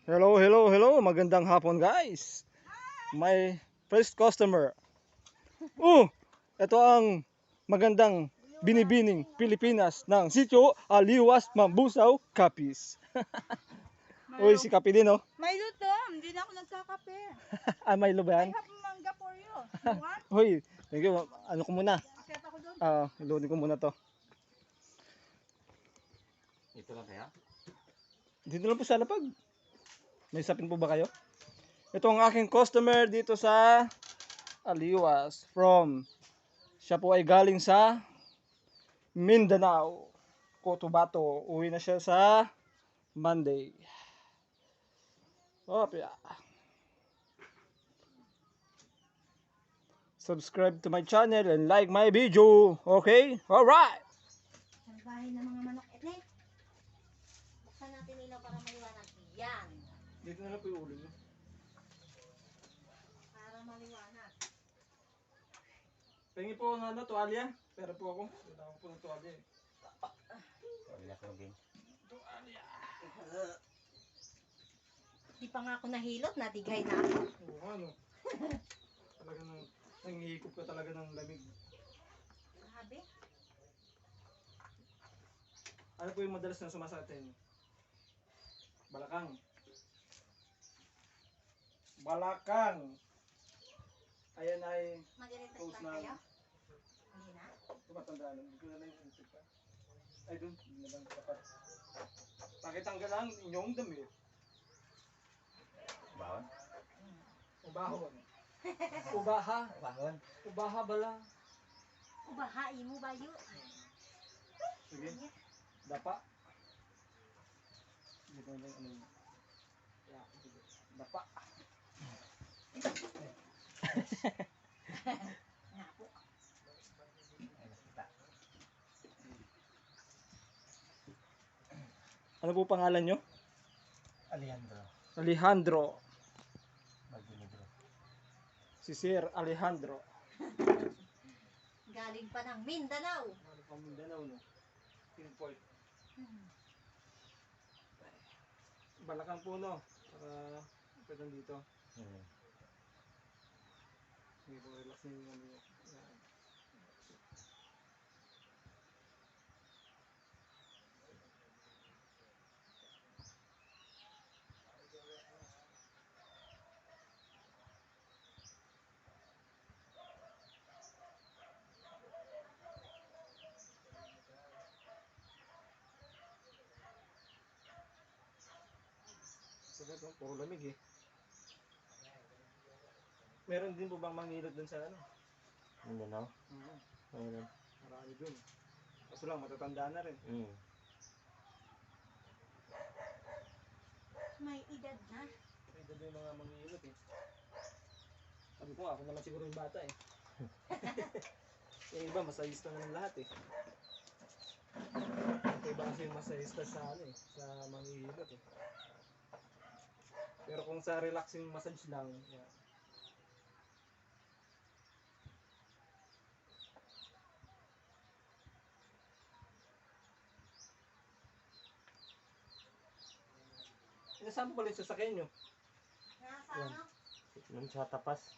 Hello, hello, hello. Magandang hapon, guys. My first customer. Ito ang magandang binibining Pilipinas ng Sitio Aliwas, Mambusaw, Capiz. Uy, si Capi din, oh. May lutom, hindi na ako nagsakape. May lo ba I yan? have manga for you. You want? Uy, thank you. Ano ko muna? Akit ako doon. Loading ko muna to. Ito lang kaya? Dito lang po sa lapag. May sapin po ba kayo? Ito ang aking customer dito sa Aliwas siya po ay galing sa Mindanao, Cotabato. Uwi na siya sa Monday. Yeah. Subscribe to my channel and like my video. Okay? Alright! Ang bahay ng mga manok etne. Buksan natin ilaw para maliwanag. Yan. Dito na lang po yung ulo niyo. Para maliwanag. Pengi po ng tuwalya. Pero po ako. Wala ako po ng tuwalya eh. Wala ko din. Di pa nga ako nahilot, natigay na ako. Oo, ano? Talaga nangihikop ka talaga ng lamig. Grabe. Ano po yung madalas na sumasakit? Balakang. Balakang. Ayan ay Mag-retest close lang na. kayo? Hindi na? Tumatandaan. Hindi ko na lang yung pa. Ay doon. Hindi na lang dapat. Pakitanggal lang inyong damit. Bawon? Ubahon. Ubaha. Bawon? Ubaha bala. Ubahain mo ba yun? Sige. Dapa. Dito na lang ano yun. Yeah, sige. Dapa. Napo. Ay, nakita. Ano po pangalan nyo? Alejandro. Alejandro. Magdinidro. Si Sir Alejandro. Galing pa ng Mindanao. Ano pang Mindanao, no? Pinport. Balakang po, no? Para pwedeng dito. Hindi po, relax nyo yung ano nyo. Yan. Sabi ko, puro lamig eh. Meron din po bang mangilot dun sa ano? Mindanao? Oo. Mayroon. Marami dun. Kaso lang, matatanda na rin. May edad na. May edad yung mga mangilot eh. Sabi ko nga, ako naman siguro yung bata eh. Yung iba, masayista na ng lahat eh. Yung iba kasi yung masayista sa ano eh, sa mangilot eh. Pero kung sa relaxing massage lang, yeah. Saan po pala yung sasakyan nyo? Nasa Yan. ano? Nung sa tapas?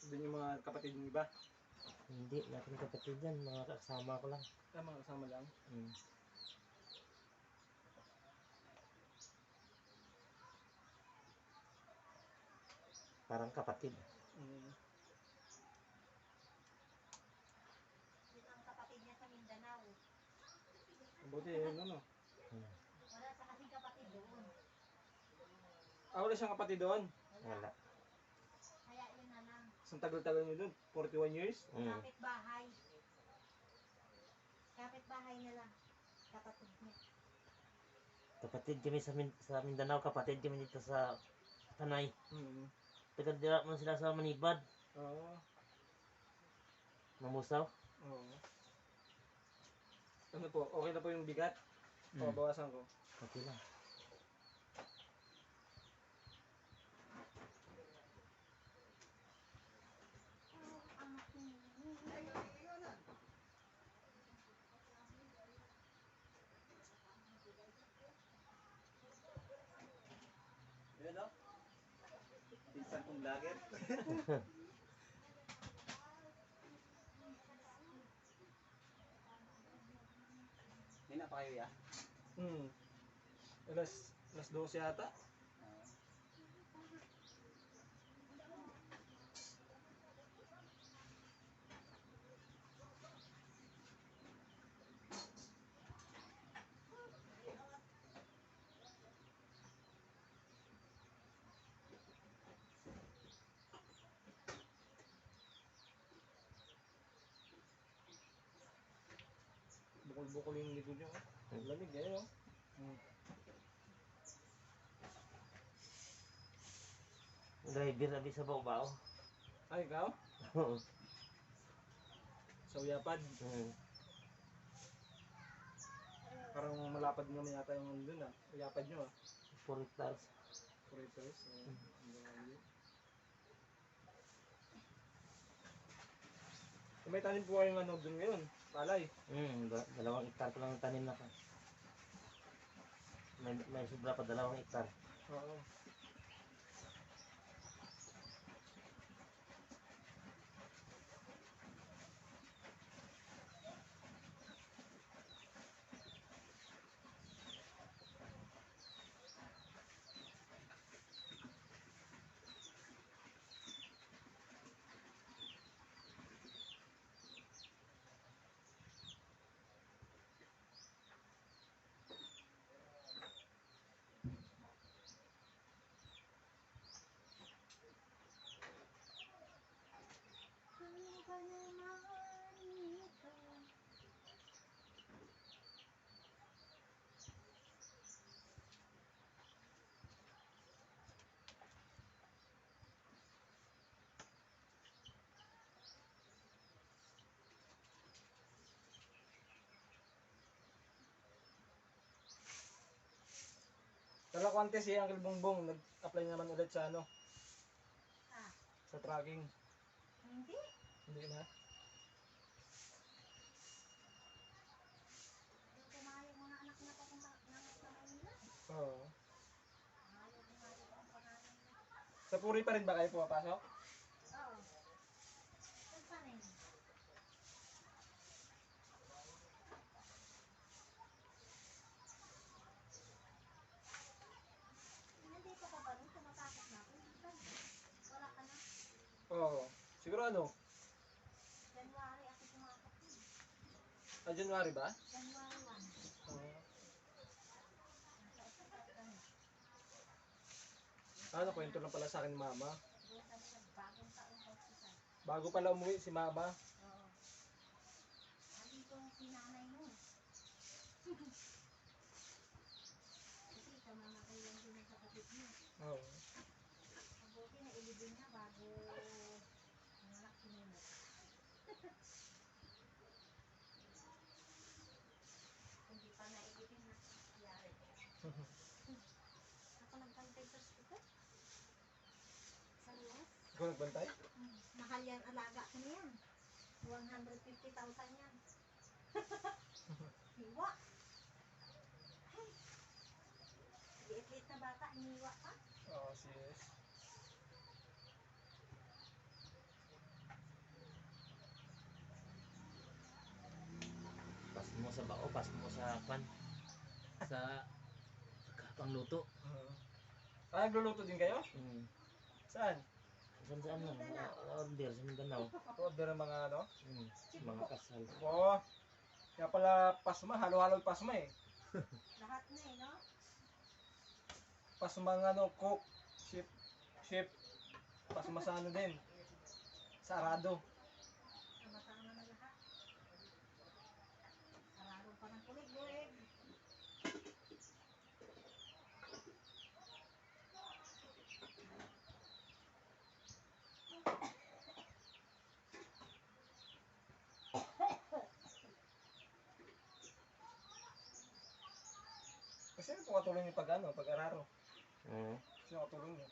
Doon yung mga kapatid ng iba? Hindi, natin kapatid yan. Mga kasama ko lang. Mga kasama lang? Parang kapatid. Ito ang kapatid niya sa Mindanao. Buti yun ano. Wala sa kasing kapatid doon. Wala siyang kapatid doon? Wala. Kaya yun na lang. Isang tagal-tagal nyo doon? 41 years? Kapit bahay. Kapit bahay na lang. Kapatid niya. Kapatid kami sa Mindanao. Kapatid kami dito sa Tanay. Taga-dira mo sila sa Manibad. Oo. Mamusaw. Oo. Ano po, okay na po yung bigat? O, bawasan ko. Okay lang. Hapong vlogger. May na pa kayo ya? Alas 12 yata. Bukol-bukol yung likod niyo. Lamig eh, no? Driver na di sa bao-bao. Ay, ikaw? Sa uyapad. Parang malapad mo na yata yung dun ah. Uyapad nyo ah. 4 hectares. Correctors. May tanim po kayong ano dun ngayon? Palay. Dalawang hektar ko lang ang tanim na ka. May sobra pa 2 hektar. Oo. Pero konti si Uncle Bongbong, nag-apply naman ulit sa ano? Sa tracking. Hindi. Hindi na? Yung pumayag mga anak na papunta sa Manila. Oo. Ayaw pumayag ang pangalan na. Sa Puri pa rin ba kayo pumapasok? Oo. Saan pa rin? Nandito ka pa rin, tumatapos na ako. Wala ka na. Oo. Siguro ano? January ako pumasok. January ba? January 1. Oo. Nasa ospital kami. Ano, kwento lang pala sa akin ni Mama. Doon kami nagbagong taon sa ospital. Bago pala umuwi si Mama. Oo. Andito si nanay mo. Kasi kamamatay lang din ang kapatid niya. Oo. Mabuti na ilibing niya bago nanganak si Nino. Hindi pa nailibing na nangyari. Ako nagpantay sa hospital. Sa luwas. Ikaw nagbantay? Mahal yan, alaga ko na yan. 150,000 yan. Hiwa. Ay. Liit-liit na bata, iniwa pa. Oo, sis. Pas mo sa bao, pas mo sa pan. Sa pangluto. Nagluluto din kayo? Saan? Saan lang, order sa Mindanao. Order ng mga ano? Mga kasal. Oo. Kaya pala pasma, halo-halo yung pasma eh. Lahat na eh, no? Pasma ng ano, cook, chef, pasma sa ano din. Sa arado. Sama-sama na lahat. Sararo pa ng kulig-kulig. Kasi ano po katulong yung pag-ano, pag-araro? Sino katulong niyo?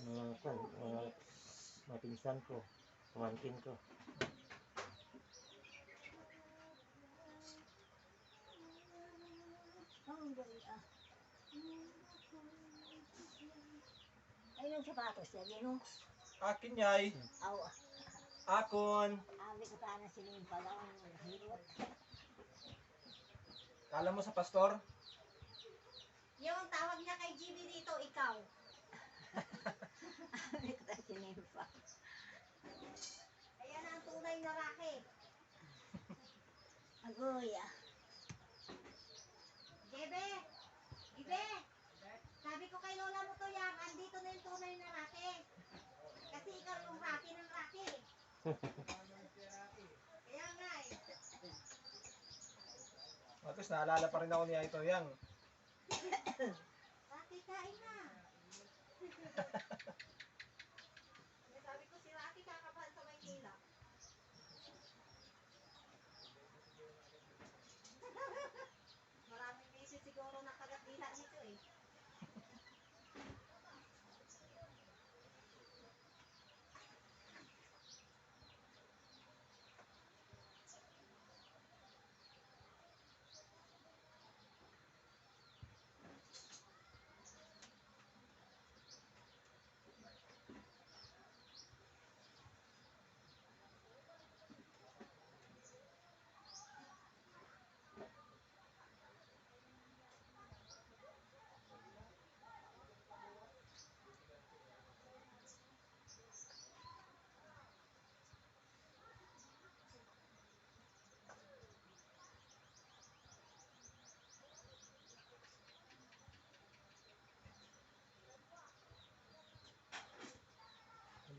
Ano lang ako, mga pinsan ko, pamangkin ko. Ang gali ah. Ay, nung sapatos niya, gino. Akin yay. Aw, Akon. abi ko tayo siling pala ang hirot. Kala mo sa pastor? Yung tawag niya kay GB dito, ikaw. Abi ko tayo siling pa. Ayan ang tunay na racket. Agoy ah. Jebe! Jebe! Sabi ko kay lola mo to yan, andito na yung tunay na racket. Kasi ikaw yung racket ng racket. Kaya nga eh. Tapos naalala pa rin ako ni Aito Yang. Racket kain na. Sabi ko si Racket kakabahan sa Maynila. Maraming beses siguro nakagat-dila nito eh.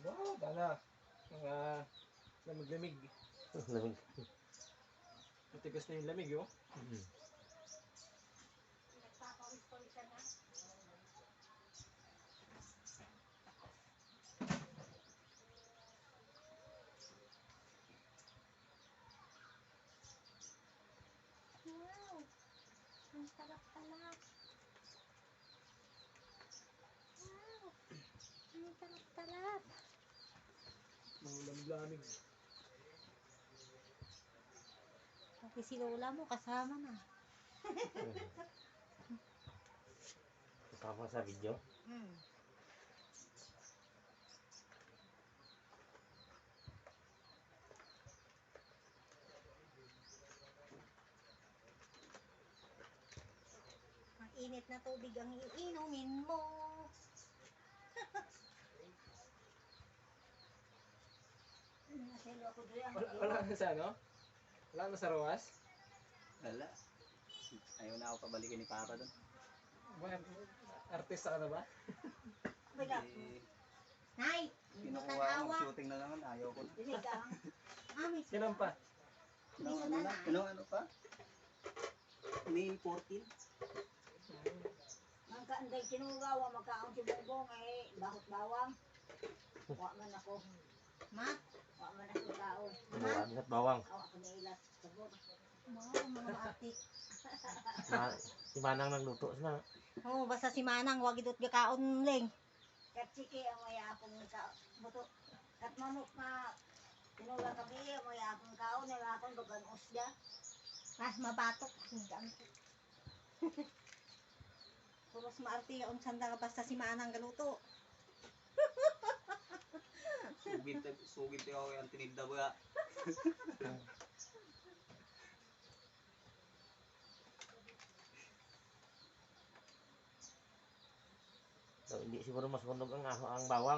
Wow, dana. Mga lamig-lamig. Lamig. Matigas na yung lamig, oh. Nagpapawis-pawis ka na. Wow! Ang sarap-sarap. Wow! Ang sarap-sarap. Mga lamig-lamig. Pati si lola mo kasama na. Kasama sa video. Ang init na tubig ang iinumin mo. Nasilo ako doon. Wala na sa ano? Wala na sa Roas? Wala. Ayaw na ako pabalikin ni Papa doon. Bakit? Artista ka na ba? Wala. Eh, Nay! kinukuha ko Tanawa. shooting na naman. Ayaw ko na. Dinig ka. Mami, Kailan pa? Anong ano na? Anong ano pa? May 14. magkaanday kinugawa, magkaon si Bongbong, eh, bakot bawang. Wa man ako. Ma? Wa man ako tao. Ma? Marami at bawang. Aw, ako na ilat. Sabot. Mga atik. Si Manang nagluto na. Oo, basta si Manang, wag idot gakaon ling. Kat siki, amoy akong buto. Kat manok na tinulang kami, amoy akong kaon, nila akong bagan usya. Mas mabatok. Hinggang ko. Puros maarti yung sanda ka basta si Manang galuto. Sugit ako yung tinigda ba? So, hindi siguro mas ang bawang.